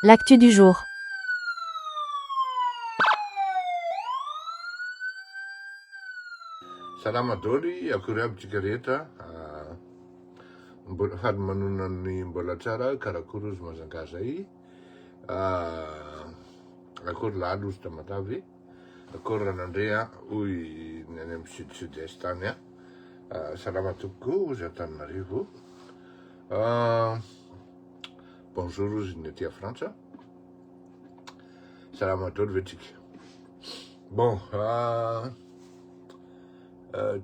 L'actu du jour. Salama daholo akory aby tsika rehetra. Fady manonany mbola tsara karakory ozy mazangazay. Akory lalo ozy tamatavy. Akory ranandrea hoy ny any amin'ny sud-est tany a. Salama tokoa ozy Antananarivo. Bonjour ozy ny aty a Frantsa. Salama daholo ve tsika. Bon,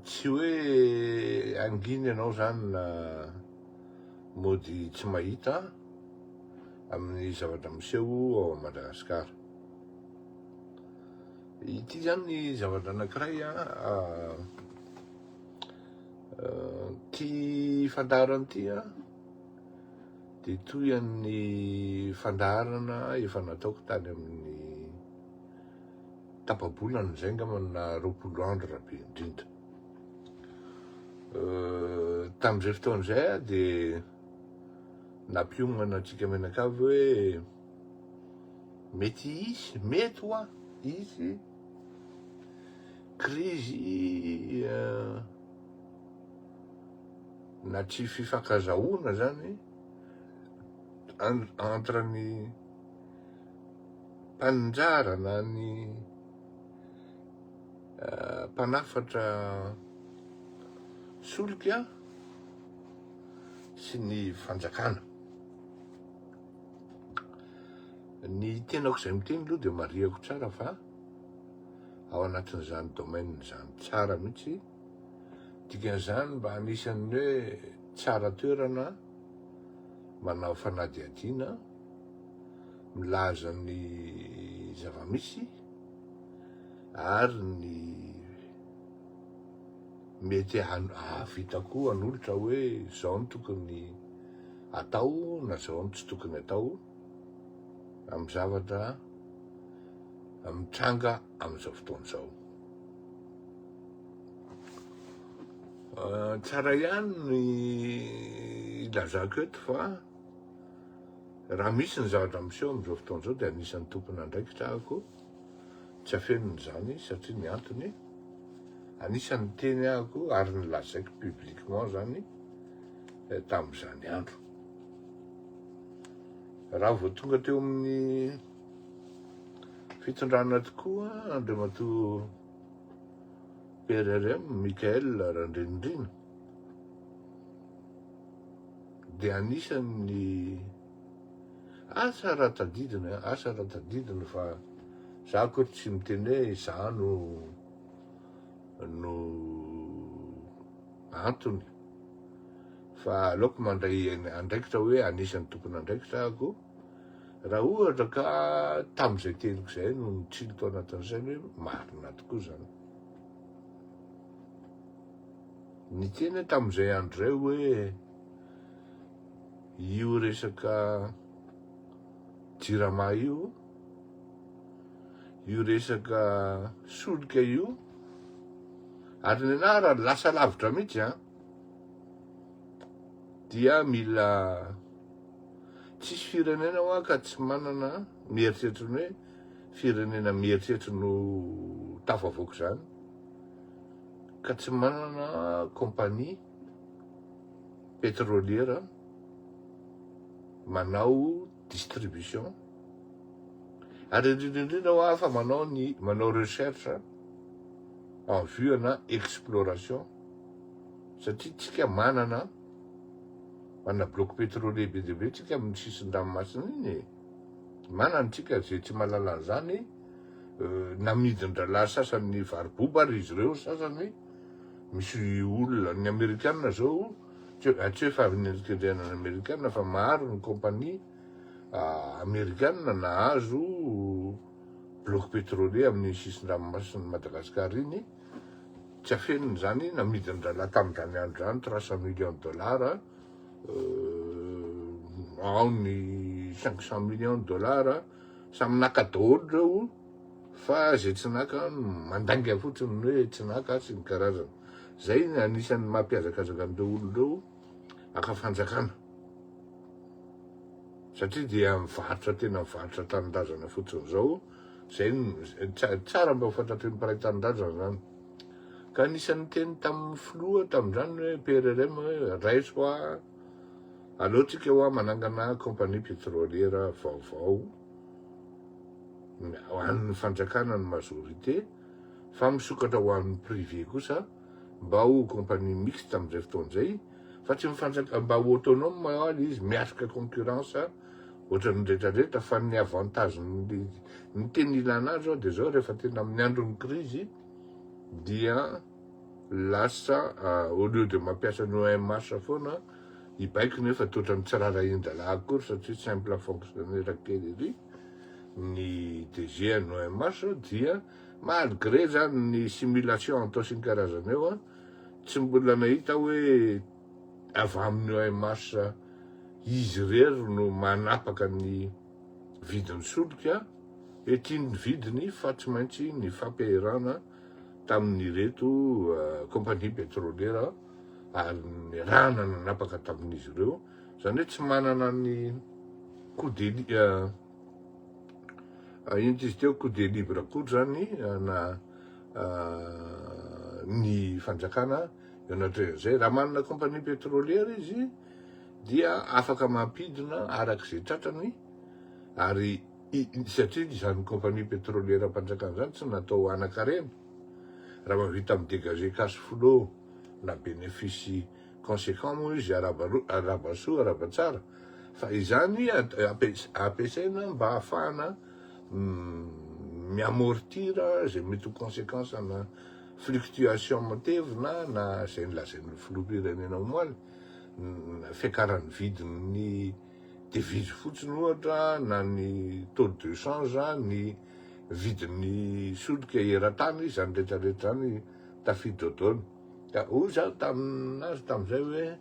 tsy hoe anginy ianao zany na mody tsy mahita amin'ny zavatra miseho ao Madagasikara. Ity zany zavatra anankiray ty fandaharana ty de toy an'ny fandaharana efa nataoko tany amin'ny tapabolana zay ngamana 20 andro rabe indrindra. Tamin'izay fotoan'izay de nampionana antsika menakavy hoe mety hoa izy krizy na tsy fifankazahoana zany entre ny mpanjara na ny mpanafatra solika sy ny fanjakana. Ny tenako izay miteny aloha de mariako tsara fa ao anatin'izany domaine zany tsara mihitsy. Dikan'izany mba anisan'ny hoe tsara toerana manao fanadihadiana, milaza ny zavamisy ary ny mety havita koa an'olotra hoe zao no tokony atao na zao no tsy tokony atao amin'ny zavatra mitranga amin'izao fotoan'izao. Tsara ihany ny ilazako eto fa raha misy ny zavatra miseho amin'izao fotoan'izao de anisan'ny tompona andraikitra ahako, tsy afenon'izany satria ny antony anisan'ny teny ahako ary nilazaiko publiquement zany tamin'izany andro. Raha vao tonga teo amin'ny fitondrana tokoa Andriamatoa PRRM Mikael Randrinindrina de anisan'ny asa ratadidina fa za koa tsy miteny hoe za no antony fa aleoko mandray andraikitra hoe anisan'ny tompony andraikitra ahako raha ohatra ka tamin'izay teniko zay no nitsilo tao anatin'izay hoe marina tokoa zany. Ny teny tamin'izay andro zay hoe io resaka jirama io resaka solika io ary ny anahy raha lasa lavitra mihitsy dia mila tsisy firenena hoa ka tsy manana mieritreritra ny hoe firenena mieritreritra no tafavoaka zany ka tsy manana kompania pétrolière manao distribution ary indrindra hoa fa manao recherche en vue na exploration satria tsika manana bloc pétrolier be dia be tsika amin'ny sisin-dranomasina iny. Manana tsika zay tsy mahalala an'izany namidin-dralahy sasany variboba ary izy ireo sasany misy olona ny Amerikanina zao tsy hoe fa nendrikendrehana ny Amerikanina fa maro ny kompania Amerikanina nahazo bloc pétrolier amin'ny sisin-dranomasina Madagasikara iny. Tsy afenony zany namidin-dralahy tamin'izany andro zany $300 millions, ao ny $500 millions samy naka daholo reo fa zay tsy naka mandainga fotsiny hoe tsy naka sy ny karazana. Zay ny anisan'ny mampiazakazaka an'ireo olon'ireo aka fanjakana. satria dia mivarotra tena mivarotra tanindrazana fotsiny zao. Zay tsara mba ho fantatry ny mparay tanindrazana zany. Ka anisan'ny teny tamin'ny filoha tamin'izany hoe PRRM raiso aleotsika ho manangana kompania pétrolière vaovao ho an'ny fanjakana ny majorité fa misokatra ho an'ny privé kosa mba ho kompania mixte amin'izay fotoan'izay fa tsy mba ho autonome mahal izy miatrika concurrence ohatran'ny rehetrarehetra fa ny avantage ny teny ilana azy dia zao rehefa tena amin'ny andron'ny crise dia lasa au lieu de mampiasa ny OMH foana ibaiko nefa toetrany tsy rara-indala akory satria simple fonctionnaire kely ery ny DG ny OMH dia malgré zany ny simulation atao sy ny karazany eo tsy mbola nahita hoe avy amin'ny OMH izy rery no manapaka ny vidiny solika hoe tiany vidiny fa tsy maintsy ny fampiarana tamin'ny reto kompania pétrolière ary ny rana nanapaka tamin'izy ireo zany hoe tsy manana ny coût de izy teo coût de libre akory zany na ny fanjakana anatrezay raha manana kompania pétrolière izy dia afaka mampidina arak'izay tratrany ary satria izany kompania pétrolière mpanjakana zany tsy natao anakarena raha mahavita midégager cash flow na bénéfice conséquent moa izy arabasoa arabatsara fa izany ampiasaina mba ahafahana miamortira zay mety ho conséquence na fluctuation matevina na zay nilazain'ny filoham-pirenena moaly fiakaran'ny vidiny devise fotsiny ohatra na ny taux de change ny vidiny solika eran-tany zany rehetrarehetra zany tafiditra daony ka hoy zaho taminazy tamin'izay hoe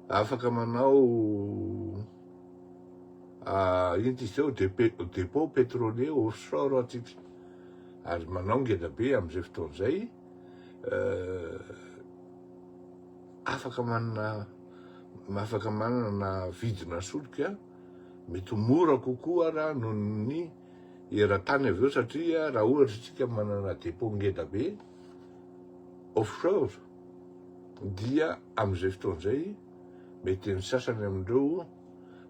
afaka manao ino izy teo dépôt pétrolier offshore atsika ary manao ngeda be amin'izay fotoan'izay afaka manana vidina solika mety mora kokoa raha noho ny eran-tany avy eo satria raha ohatra tsika manana dépôt ngeda be offshore dia amin'izay fotoan'izay mety ny sasany amindreo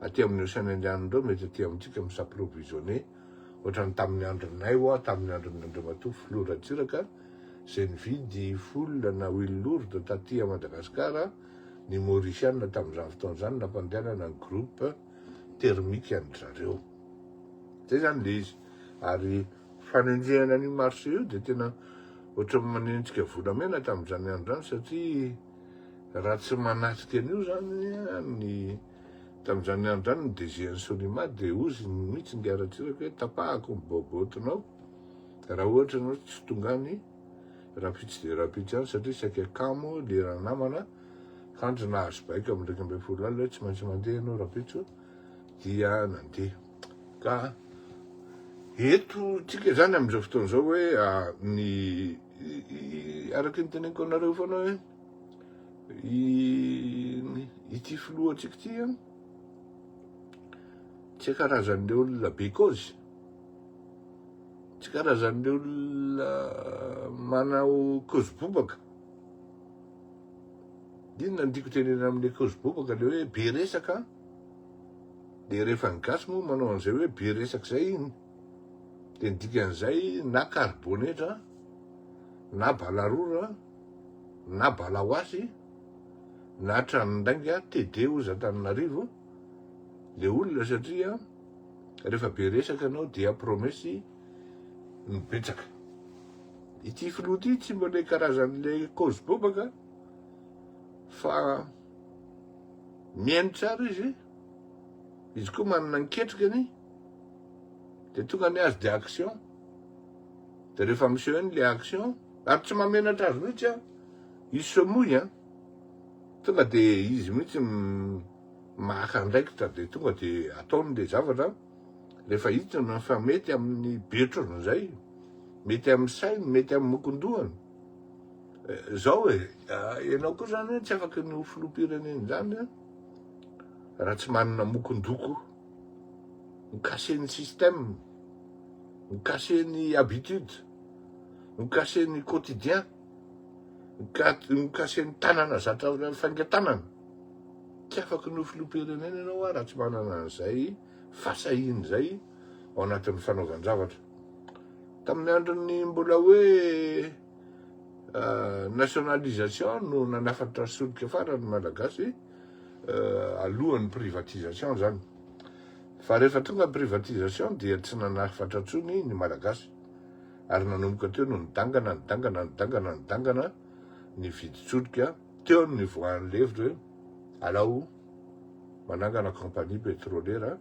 aty amin'ny Océan Indien reo mety aty amintsika misapprovisionner ohatrany tamin'ny andronay tamin'ny andron'ny Andriamatoa Filoratsiraka zay nividy full na huile lourde taty Madagasikara ny Mauriciana tamin'izany fotoan'izany nampandehanana ny groupe thermique any zareo zay zany le izy ary fanenjehana ny marché io dia tena ohatra manenjika volamena tamin'izany andro zany satria raha tsy manatrika an'io zany ny tamin'izany andro zany ny DG ny Solima dia ozy mihitsy Ngaratsiraka hoe tapahako ny bobotinao raha ohatra anao tsy tongany rapitsy de rapitsy any satria saika akamo le raha namana kandro nahazo baika amin'ny 20 alina hoe tsy maintsy mandeha anao rapitso dia nandeha ka eto tsika zany amin'izao fotoan'izao hoe ny araky ny teneniko anareo foana hoe ity filoha atsika ty tsy karazan'le olona because tsy karazan'le olona manao cause bobaka ino nandiko tenena amin'le cause bobaka le hoe be resaka de rehefa ny gasy moa manao an'izay hoe be resaka zay iny de ny dikan'izay na carbonetra na balarora na balahoasy na tranondainga TD ozy Antananarivo le olona satria rehefa be resaka anao dia promesy mibetsaka ity filoha ity tsy mbola karazan'le cause bobaka fa miaino tsara izy koa manana ny ketrikany de tonga ny azy de action de rehefa miseho eny le action ary tsy mamenatra azy mihitsy izy semoy tonga de izy mihitsy maka andraikitra de tonga de ataony le zavatra rehefa hitany fa mety amin'ny betrony zay mety amin'ny sainy mety amin'ny mokondohany zao ianao koa zany tsy afaka ny filoham-pirenena zany raha tsy manana mokondoko mikasih ny système, mikasih ny habitude, mikasih ny quotidien, mikasih ny tanana zatra faingan-tanana. Tsy afaka nofilom-pirenena ianao raha tsy manana an'izay fasahiny zay ao anatin'ny fanaovan-javatra. Tamin'ny andron'ny mbola hoe nationalisation no nanafatra solika farany malagasy alohan'ny privatisation zany. Fa rehefa tonga privatisation dia tsy nanafatra tsony ny malagasy, ary nanomboka teo no nidangana ny vidin-solika teo ny voan'ny levitra hoe alao manangana compagnie pétrolière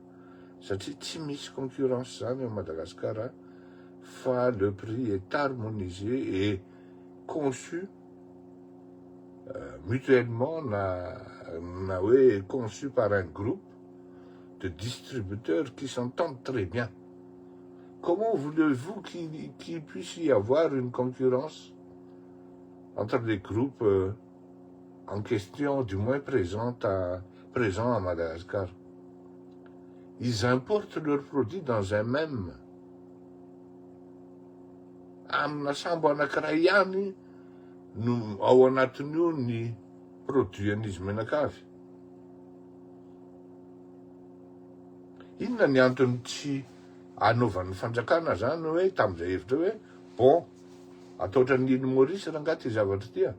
satria tsy misy concurrence zany à Madagascar, fa le prix est harmonisé et conçu mutuellement, conçu par un groupe de distributeurs qui s'entendent très bien. Comment voulez-vous qu'il puisse y avoir une concurrence entre les groupes en question, du moins présents à Madagascar? Ils importent leurs produits dans un même. Amina sambo anankiray ihany no ao anatin'io ny produit an'izy menakavy. Inona ny antony tsy anaovan'ny fanjakana zany hoe tamin'izay hevitra hoe bon, atao ohatran'ny Île Maurice rangaha ty zavatra ty a.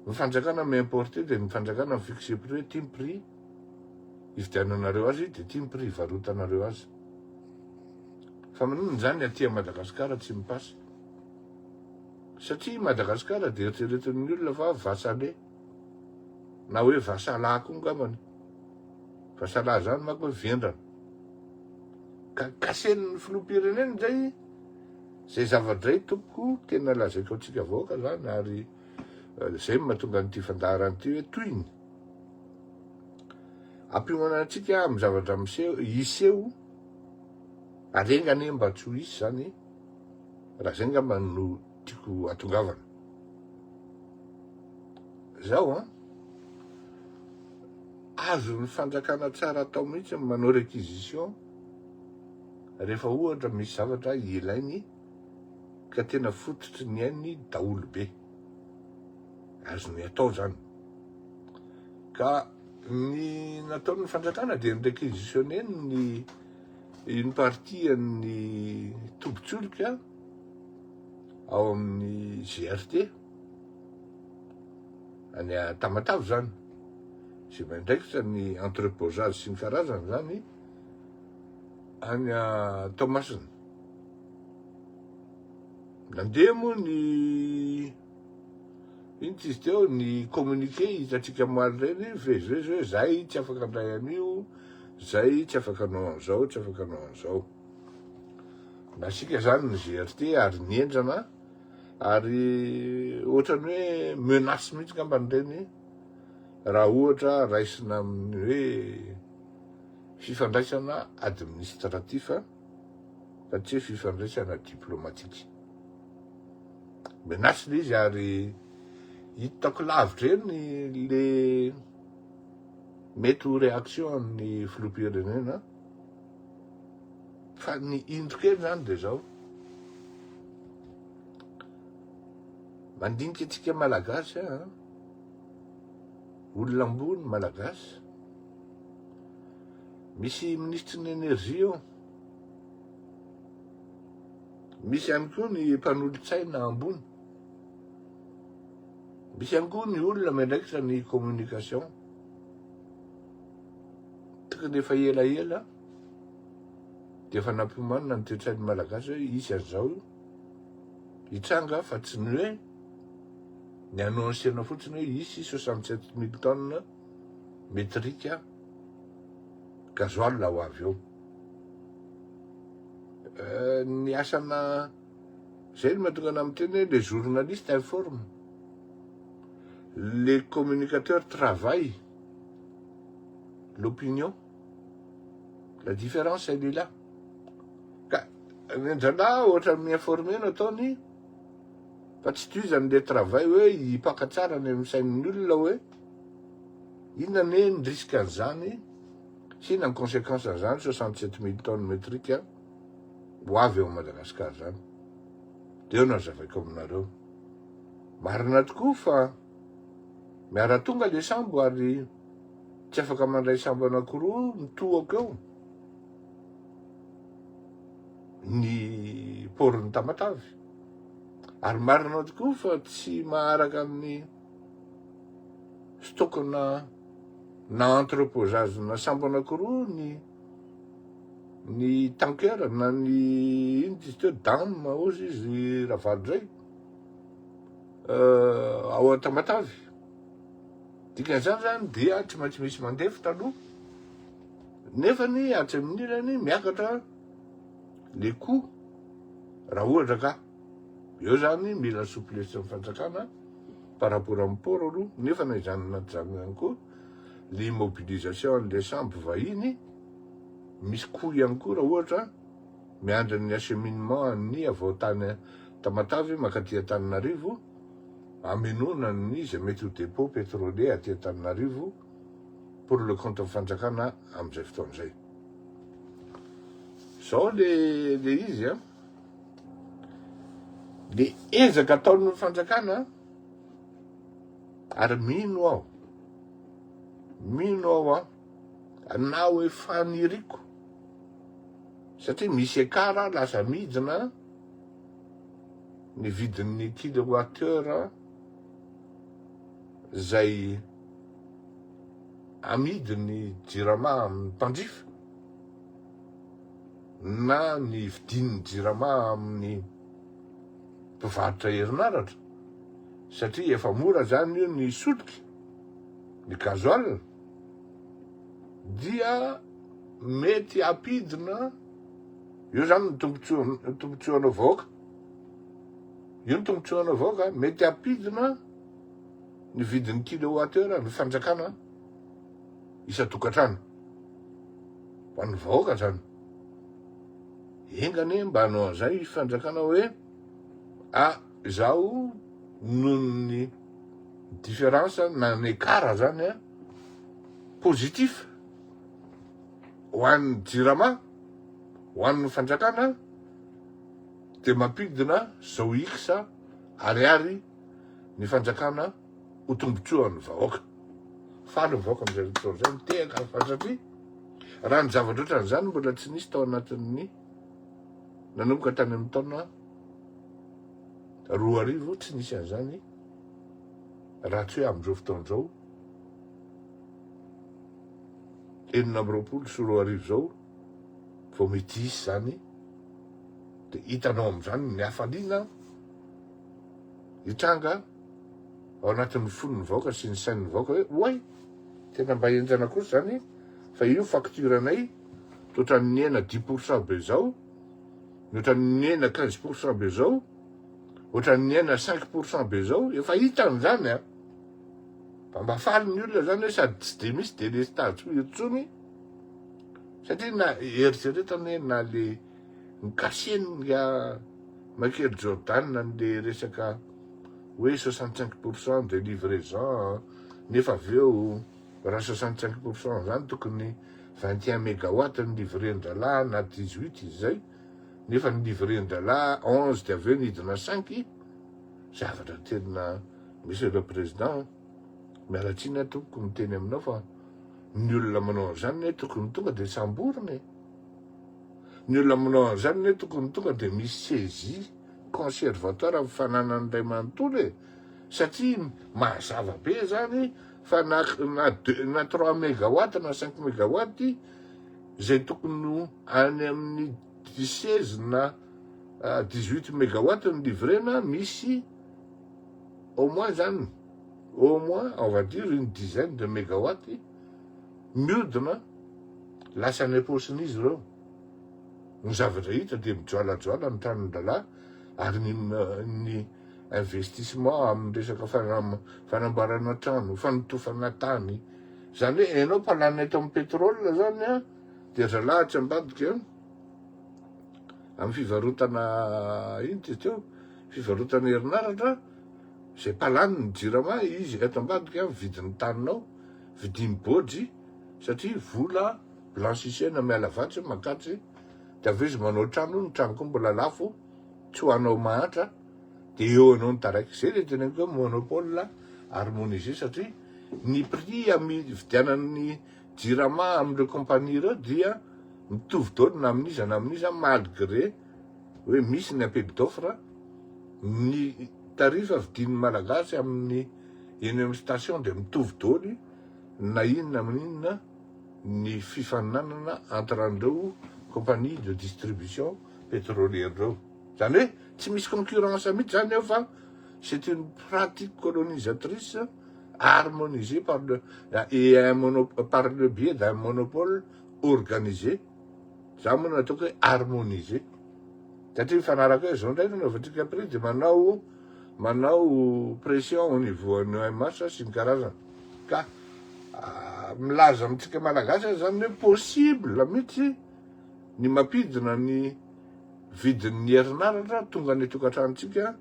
Ny fanjakana mi-importer dia ny fanjakana mi-fixer prix hoe ty ny prix ividiananareo azy dia ty ny prix ivarotanareo azy. Fa maninona zany aty Madagasikara tsy mipasy. Satria Madagasikara dia eritreretin'ny olona fa vasalé, na hoe vasalà koa ngambany. Vasalà zany manko hoe vendrana. Ka kasen'ny filoham-pirenena zay zavadray tompoko tena lazaiko antsika vahoaka zany, ary zay mahatonga an'ity fandaharana ity hoe toyiny. Ampiomana antsika amin'ny zavatra iseho, arengany mba tsy ho hisy zany, raha zay ngamba no tiako atongavana. Zao azo ny fanjakana tsara atao mihitsy manao réquisition rehefa ohatra misy zavatra ilainy ka tena fototry ny ainy daholo be, azo ny atao zany. Ka ny nataon'ny fanjakana dia niréquisitionner une partie an'ny tobin-tsolika ao amin'ny GRT any Tamatave zany, sy mandraikitra ny entreposage sy ny karazany zany any Toamasina. Nandeha moa ny iny izy teo ny communiqué hitatsika maly reny vezivezy hoe zay tsy afaka andray an'io, zay tsy afaka anao an'izao, tsy afaka anao an'izao. Nasika zany ny GRT ary niendrana, ary ohatrany hoe menace mihitsy ngambany reny raha ohatra raisina amin'ny hoe fifandraisana administratif fa tsy hoe fifandraisana diplomatique. Menace le izy, ary hitako lavitra eny le mety ho réaction amin'ny filoham-pirenena. Fa ny indroko eny zany dia zao, mandinika antsika malagasy olona ambony malagasy, misy ministre ny énergie ao, misy ihany koa ny mpanolotsaina ambony, misy ihany koa ny olona mandraikitra ny communication. Tokony efa elaela dia efa nampiomanina ny toe-tsain'ny malagasy hoe isy an'izao hitranga, fa tsy ny hoe ny annonsiana fotsiny hoe isy 67 000 tonnes métriques gasoil ho avy eo. Ny asana zay no mahatonga ana amin'ny teny hoe les journalistes informent, les communicateurs travaillent, l'opinion, la différence elle est là. Ka ndrana ohatra mi-informer no ataony, fa tsy toizany le travail hoe hipakatsara ny amin'ny sain'ny olona hoe inona ne ny risque an'izany Sina ny conséquence zany 67 000 tonnes métriques ho avy eo Madagasikara zany. Dia eo nazavaiko aminareo. Marina tokoa fa miara-tonga le sambo ary tsy afaka mandray sambo anankiroa mitohako eo ny porony Tamatavy. Ary marina tokoa fa tsy maharaka amin'ny stokona na entreposage na sambo anankiroa ny tanker na ny ino izy teo dame ozy izy Ravaloizay ao Tamatavy. Dikan'izany zany dia tsy maintsy misy mandefy taloha nefany atsy amin'ny ilany miakatra le coût raha ohatra ka eo zany mila souplesse amin'ny fanjakana par rapport amin'ny port aloha nefa na izany anaty zany ihany koa l'immobilisation le sambo vahiny misy coût ihany koa raha ohatra miandry ny acheminement ny avao tany Tamatavy makaty Antananarivo amenoana ny izay mety ho dépôt pétrolier aty Antananarivo pour le compte amin'ny fanjakana amin'izay fotoan'izay. Zao le izy a le ezaka ataon'ny fanjakana ary mino aho na hoe faniriko satria misy ekara lasa midina ny vidin'ny kilowattheure zay amidiny jirama amin'ny mpanjifa na ny vidin'ny jirama amin'ny mpivarotra herinaratra satria efa mora zany io ny solika ny gasoil dia mety apidina io zany ny tombotsoana vahoaka io ny tombotsoana vahoaka mety apidina ny vidin'ny kilowattheure ny fanjakana isa-tokantrano ho an'ny vahoaka zany. Engany mba hanao an'izay fanjakana hoe zao noho ny différence na ny écart zany positif ho an'ny jirama ho an'ny fanjakana dia mampidina zao x ariary ny fanjakana ho tombotsoan'ny vahoaka. Faly ny vahoaka amin'izay fotoana zay mitehaka fa satria raha ny zavatra ohatran'izany mbola tsy nisy tao anatin'ny nanomboka tany amin'ny taona 2000 tsy nisy an'izany raha tsy hoe amin'izao fotoan'izao 2020 sy 2000 zao vao mety hisy zany dia hitanao amin'izany ny hafaliana hitranga ao anatin'ny fon'ny vahoaka sy ny sain'ny vahoaka hoe oay tena mba enjana kosa zany fa io facture anay toatran'ny ena 10% be zao ohatran'ny ena 15% be zao ohatran'ny ena 5% be zao efa hitan'izany fa mba faly ny olona zany hoe sady tsy de misy délestage etsony satria na eritseretany na le nikasian'ny Michael Jordan n'le resaka hoe 65% de livraison nefa avy eo raha 65% zany tokony 21 mégawatt ny livren-drala na 18 izy zay nefa ny livren-drala 11 dia avy eo nidina 5 zavatra tena monsieur le président mialatsiny tokony miteny aminao fa ny olona manao an'izany tokony tonga dia samboriny ny olona manao an'izany tokony tonga dia misy saisie conservatoire amin'ny fananany iray manontolo satria mahazava be zany fa na 3 mégawatt na 5 mégawatt zay tokony any amin'ny 16 na 18 mégawatt ny livrena misy au moins zany au moins on va dire une dizaine de mégawatt miodina lasa ny aposin'izy ireo ny zavatra hita dia mijoalajoala ny tranon-drala ary ny investissement amin'ny resaka fanamboarana trano fanotofana tany zany hoe ianao mpalana eto amin'ny pétrole zany dia zalahatra ambadika amin'ny fivarotana ino ty teo fivarotana herinaratra zay mpalany ny jirama izy eto ambadika vidin'ny taninao vidiny bôjy satria vola blanchisseur na miala vatsy makatsy de avy izy manao trano ny trano koa mbola lafo tsy hoanao mahatra de eo anao ny taraiky zay le teneniko hoe monopole harmonisé satria ny prix vidianan'ny jirama am'ireo compagnie ireo dia mitovy daholo na amin'iza na amin'iza malgré hoe misy ny appel d'offre ny tarifa vidin'ny malagasy amin'ny eny amin'ny station de mitovy daholo na inona amin'inona ny fifaninanana entre an'ireo compagnie de distribution pétrolière reo zany hoe tsy misy concurrence mihitsy zany eo fa c'est une pratique colonisatrice harmonisée par le biais d'un monopole organisé za moa nataoko hoe harmonisé satria mifanaraka hoe zao ndray nanaovantsika prix de manao pression au niveau ny OMS sy ny karazana ka milaza amitsika malagasy zany hoe possible mihitsy ny mampidina ny vidin'ny herinaratra tonga ny tokantranontsika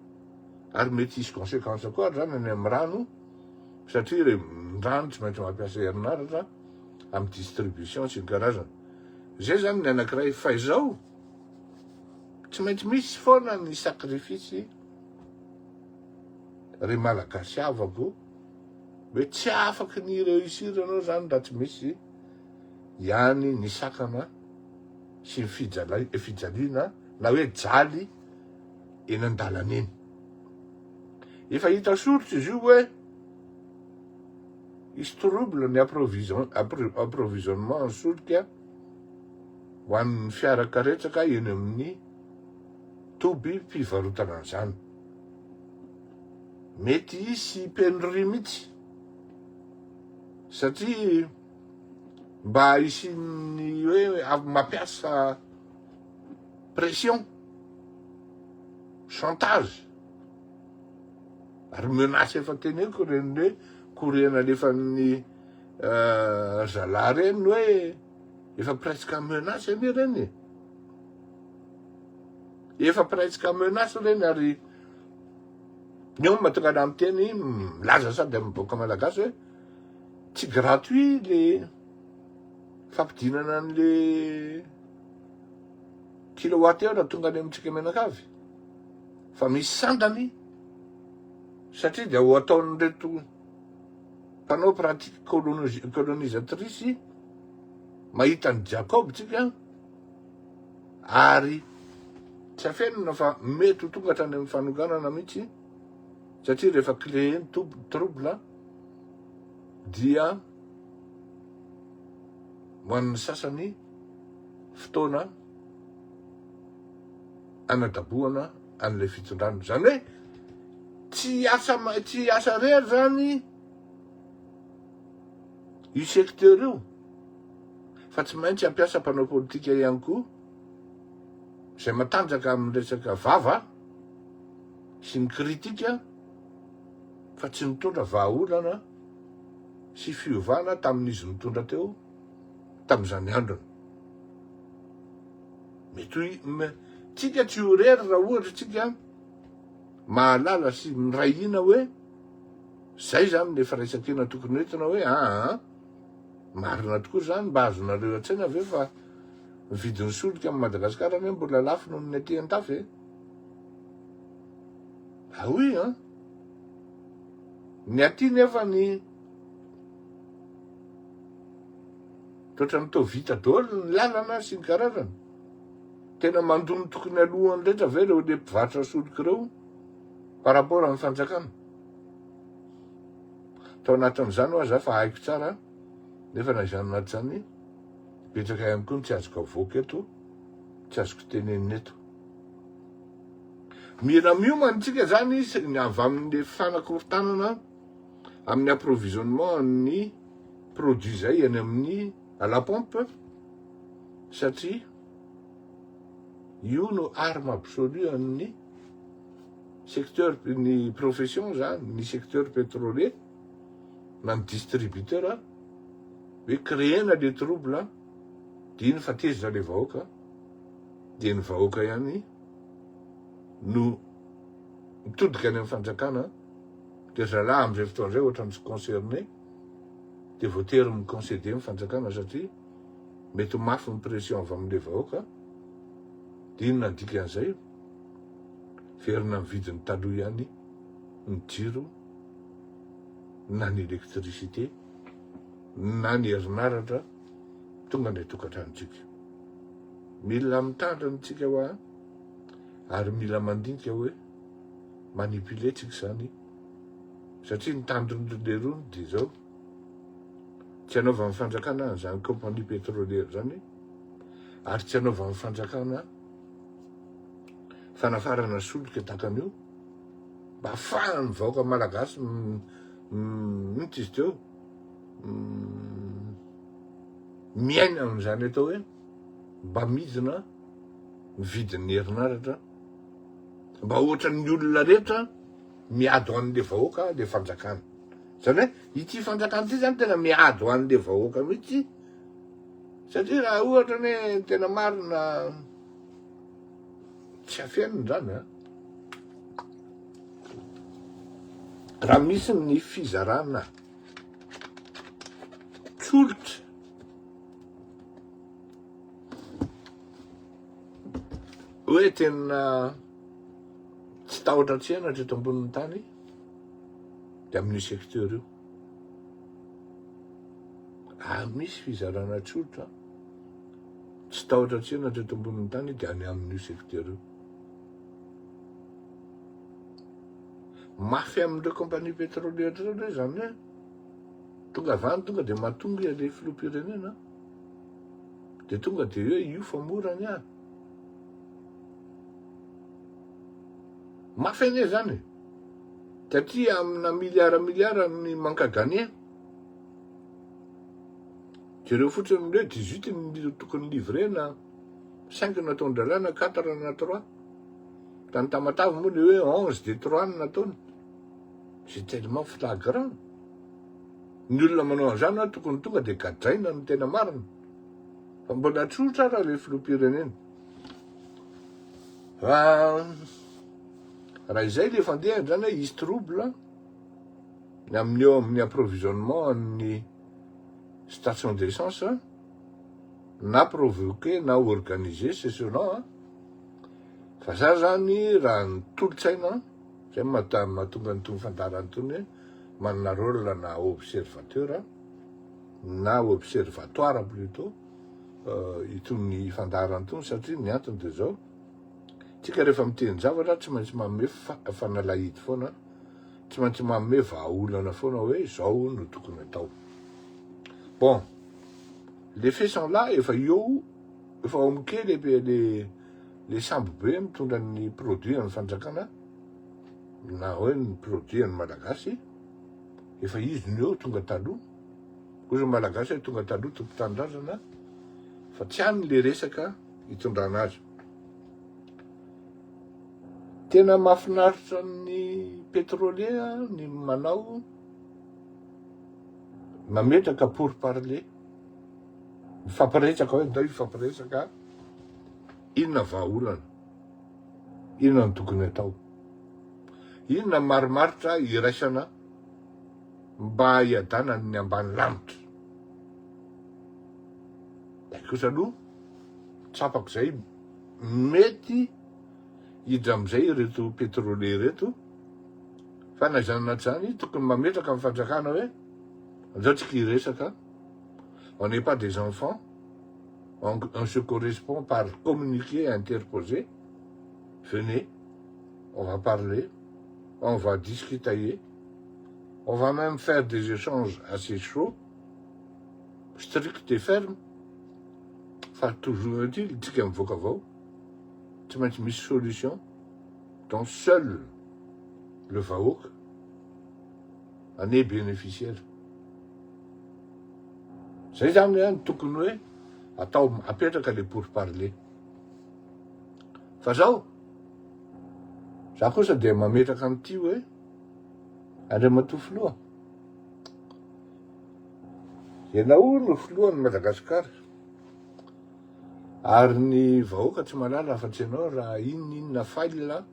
ary mety hisy conséquence koa zany any amin'ny rano satria re rano tsy maintsy mampiasa herinaratra amin'ny distribution sy ny karazana zay zany ny anankiray fa izao tsy maintsy misy foana ny sacrifice re malagasy avako hoe tsy afaky ny réussir anao zany raha tsy misy ihany ny sakana sy ny fijaliana na hoe jaly eny an-dalana eny efa hita soritra izy io hoe hisy trouble ny approvisionnement solika ho an'ny fiarakaretsaka eny amin'ny toby mpivarotana an'izany mety hisy pénurie mihitsy satria mba hisiny hoe mampiasa pression chantage ary menace efa teneko reny hoe korena lefa ny zala reny hoe efa presque menace anie reny efa presque menace reny ary eo mahatonga ana amin'ny teny milaza sady amin'ny boka malagasy hoe tsy gratuit le fampidinana an'le kilowattheure tonga any amintsika menakavy fa misy sandany satria de ho ataon'reto mpanao pratique colonisatrice mahita ny Jacob tsika ary tsy afenina fa mety ho tonga hatrany amin'ny fanoganana mihitsy satria rehefa clé eny trouble dia ho an'ny sasany fotoana anadaboana an'le fitondrano zany hoe tsy asa rery zany io secteur io fa tsy maintsy ampiasa mpanao politika ihany koa zay matanjaka amin'ny resaka vava sy ny kritika fa tsy mitondra vahaolana sy fiovana tamin'izy nitondra teo tamin'izany androny mety tsika tsy ho rery raha ohatra tsika mahalala sy mirahina hoe zay zany le firaisakena tokony hoentina hoe marina tokoa zany mba azonareo an-tsaina ve fa mividin'ny solika amin'ny Madagasikara ane mbola lafo noho ny aty an-tafy oui ny aty nefa ny toetra ny tao vita daholo ny lalana sy ny karazana tena mandony tokony alohany rehetra ve reo le mpivarotra solika ireo par rapport amin'ny fanjakana tao anatin'izany oa za fa haiko tsara nefa na izany anaty zany betsaka ihany koa ny tsy azoko avoaka eto tsy azoko tenenina eto mila miomantsika zany avy amin'le fanakorontanana amin'ny approvisionnement ny produit zay eny amin'ny à la pompe satria io no arme absolue amin'ny secteur ny profession zany ny secteur pétrolier na ny distributeur hoe créena le trouble dia iny fa tezitra le vahoaka dia ny vahoaka ihany no mitodika any amin'ny fanjakana dia zalahy am'izay fotoana zay ohatra ny tsy concerné dia voatery miconcédé amin'ny fanjakana satria mety ho mafy ny pression avy amin'le vahoaka, dia inona ny dikan'izay? Verina ny vidiny taloha ihany ny jiro na ny électricité na ny herinaratra tonga ny tokantranontsika. Mila mitandrina tsika ho ary mila mandinika hoe manipuletsika zany, satria ny tandrony rony dia zao tsy hanaova amin'ny fanjakana an'izany compagnie pétrolière zany, ary tsy hanaova amin'ny fanjakana fanafarana solika takan'io mba ahafahan'ny vahoaka malagasy mihitsy izy teo miaina amin'izany atao hoe mba midina vidin'ny herinaratra, mba ohatran'ny olona rehetra miady ho an'le vahoaka le fanjakana. Zany hoe ity fanjakana ity zany tena miady ho an'le vahoaka mihitsy, satria raha ohatra hoe tena marina tsy afeniny zany raha misy ny fizarana tsolitra hoe tena tsy tahotra tsenatra eto ambonin'ny tany dia amin'io secteur io. Misy fizarana tsolitra tsy tahotra tsenatra eto ambonin'ny tany dia any amin'io secteur io. Mafy amin'ireo compagnie pétrolière ireo zany hoe tonga avany tonga dia mahatonga ilay filoham-pirenena dia tonga dia hoe io fa mora ny mafy ane zany, satria amina miliara ny mankaganie. Jereo fotsiny hoe 18 ny tokony livre na 5 nataony dralana, 4 na 3 tany Tamatave moa ny hoe 11 de 3 ny nataony. C'est tellement flagrant. Ny olona manao an'izany tokony tonga dia gadraina ny tena marina, fa mbola tsotra raha le filoham-pirenena. Raha izay le fandehany zany hoe hisy trouble ny amin'ny approvisionnement ny station d'essence na provoqué na organisé, c'est selon fa za zany raha ny tolotsaina zay mahatonga nytony fandarany tony manana rôle na observateur na observatoire plutôt itony fandarany tony, satria ny antony dia zao tsika rehefa miteny zavatra tsy maintsy manome fanalahidy foana, tsy maintsy manome vahaolana foana hoe zao no tokony atao. Bon, les faits sont là, efa omikely le sambo be mitondra ny produit amin'ny fanjakana na hoe ny produit ny malagasy, efa izy ny eo tonga taloha, kosa malagasy hoe tonga taloha tompo-tanindrazana, fa tsy hany le resaka hitondrana azy. Tena mahafinaritra ny pétrolier ny manao mametraka pour parler, mifampiresaka hoe ndao mifampiresaka inona vahaolana, inona ny tokony atao, inona marimaritra iraisana mba hiadana ny ambany lanitra. Kosa aloha tsapako zay mety hidra am'izay reto pétrolier reto, fa naizanana zany tokony mametraka amin'ny fanjakana hoe andao tsika hiresaka, on n'est pas des enfants, on se correspond par communiqué interposé, venez, on va parler, on va discuter, on va même faire des échanges assez chauds, stricts et fermes, fa toujours est-il tsika mivoaka avao tsy maintsy misy solution dont seul le vahoaka en est bénéficiaire. Zay zany ny tokony hoe atao apetraka le pour parler. Fa za kosa dia mametraka an'ity hoe Andriamatoa filoha, ianao no filohan'ny Madagasikara, ary ny vahoaka tsy malala afa-tsy ianao raha inona failina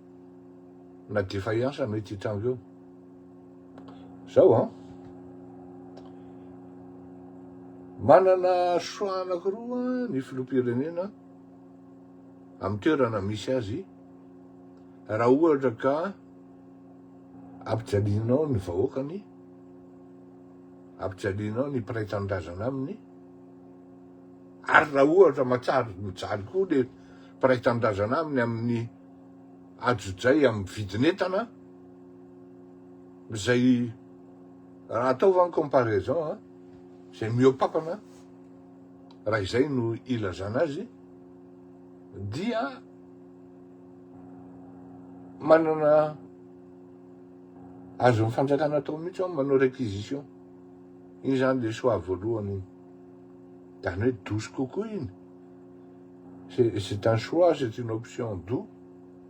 na défaillance no ity trano eo. Zao manana soa anankiroa ny filoham-pirenena amin'ny toerana misy azy raha ohatra ka ampijalianao ny vahoakany, ampijalianao ny mpiray tanindrazana aminy, ary raha ohatra matsary mijaly koa le mpiray tanindrazana aminy amin'ny ajojay amin'ny vidin'entana izay raha ataova ny comparaison izay miopapana raha izay no ilazana azy dia manana azo mifanjakana atao mihitsy manao réquisition. Iny zany le soa voalohany iny. Zany hoe douce kokoa iny. C'est un choix, c'est une option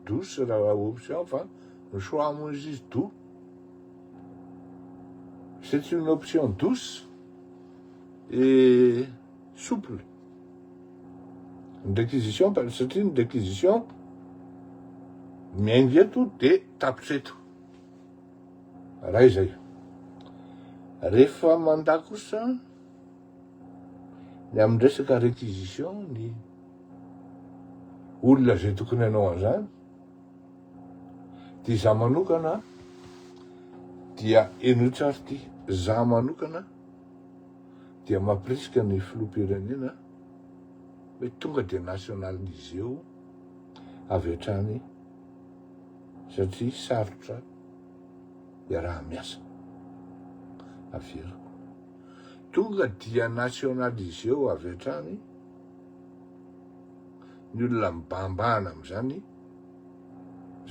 douce raha option, fa ny choix moa izy doux. C'est une option douce et souple. Une réquisition, c'est une réquisition miainga eto de tapitra eto. Raha izay. Rehefa manda kosa ny amin'ny resaka réquisition ny olona zay tokony hanao an'izany dia izaho manokana dia eno tsara ty izaho manokana dia mampirisika ny filoham-pirenena hoe tonga dia nationaliseo avy hatrany satria sarotra raha miasa averiko. Tonga dia nationaliseo avy hatrany ny olona mibambana amin'izany,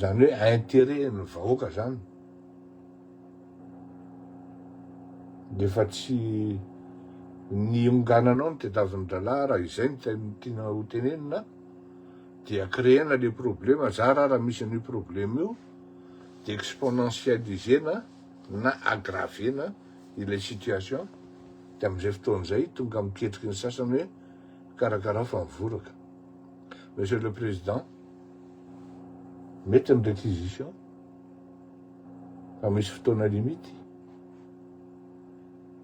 zany hoe intérêt ny vahoaka zany. Defa tsy niongananao ny tediavin'ny dralahy raha izay ny tiana ho tenenina dia créena le problème. Za raha misy ny problème io dia exponentialisena na aggravena ilay situation dia amin'izay fotoan'izay tonga miketriky ny sasany hoe karakara fa mivoraka. Monsieur le Président, mety ny réquisition fa misy fotoana limity.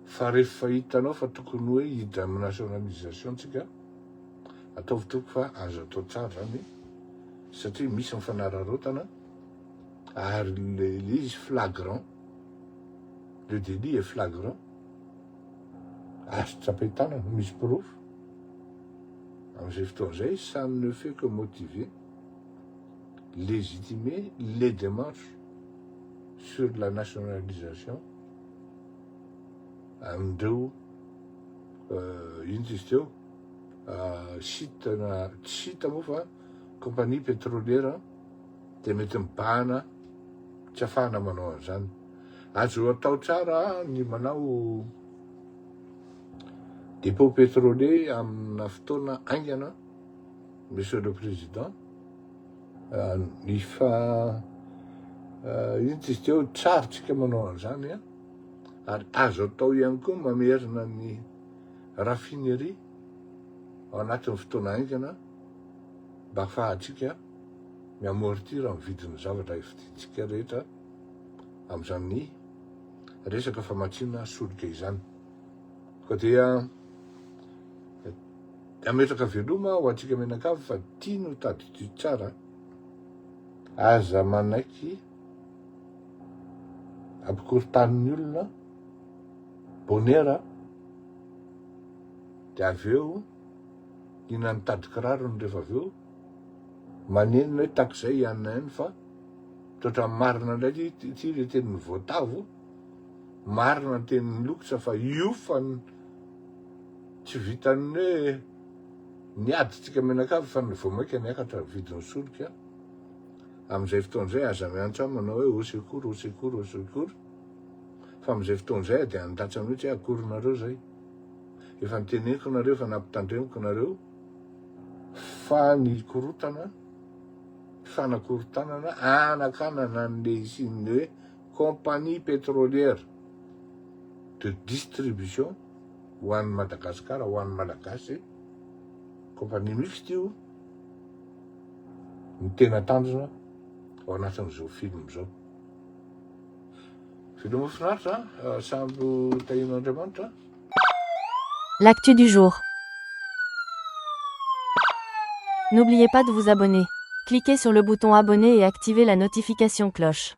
Fa rehefa hitanao fa tokony hoe hiditra amin'ny nationalisation tsika, ataovy toko fa azo atao tsara zany satria misy mifanararaotana ary le izy flagrant, le délit est flagrant, azo tsapain-tanana, misy proof. Amin'izay fotoan'izay, ça ne fait que motiver, légitimer les démarches sur la nationalisation amin'ireo ino izy teo sitana tsy sita moa fa compagnie pétrolière dia mety mibahana tsy ahafahana manao an'izany. Azo atao tsara ny manao dépôt pétrolier amina fotoana aingana, Monsieur le Président, ny fa ino izy teo tsarotsika manao an'izany ary azo atao ihany koa mamerina ny raffinerie ao anatin'ny fotoana aingana mba ahafahantsika miamortira amin'ny vidin'ny zavatra ividintsika rehetra amin'izany resaka famatsiana solika izany. Koa dia ametraka veloma ho antsika menakavy fa tiany ho tadidio tsara, aza manaiky ampikorontanin'ny olona bonheur dia avy eo ina nitady kirarony rehefa avy eo manenina hoe takizay ianina iny fa totra marina indray ty le tenin'ny voatavo, marina ny tenin'ny lokotra fa io fa tsy vitan'ny hoe niaditsika menakavy fa ny voamaika niakatra vidin'ny solika. Amin'izay fotoan'izay aza miantso manao hoe au secours, au secours, au secours. Fa amin'izay fotoan'izay dia andatsa mihitsy hoe akorinareo zay. Efa niteneniko nareo, efa nampitandremiko nareo fa ny korotana, fanakorotanana anakanana an'le isin'ny hoe compagnie pétrolière de distribution ho an'ny Madagasikara, ho an'ny Malagasy, compagnie mixte io ny tena tanjona ao anatin'izao film zao. Film mahafinaritra, sambo tahin'Andriamanitra. L'actu du jour. N'oubliez pas de vous abonner. Cliquez sur le bouton abonner et activez la notification cloche.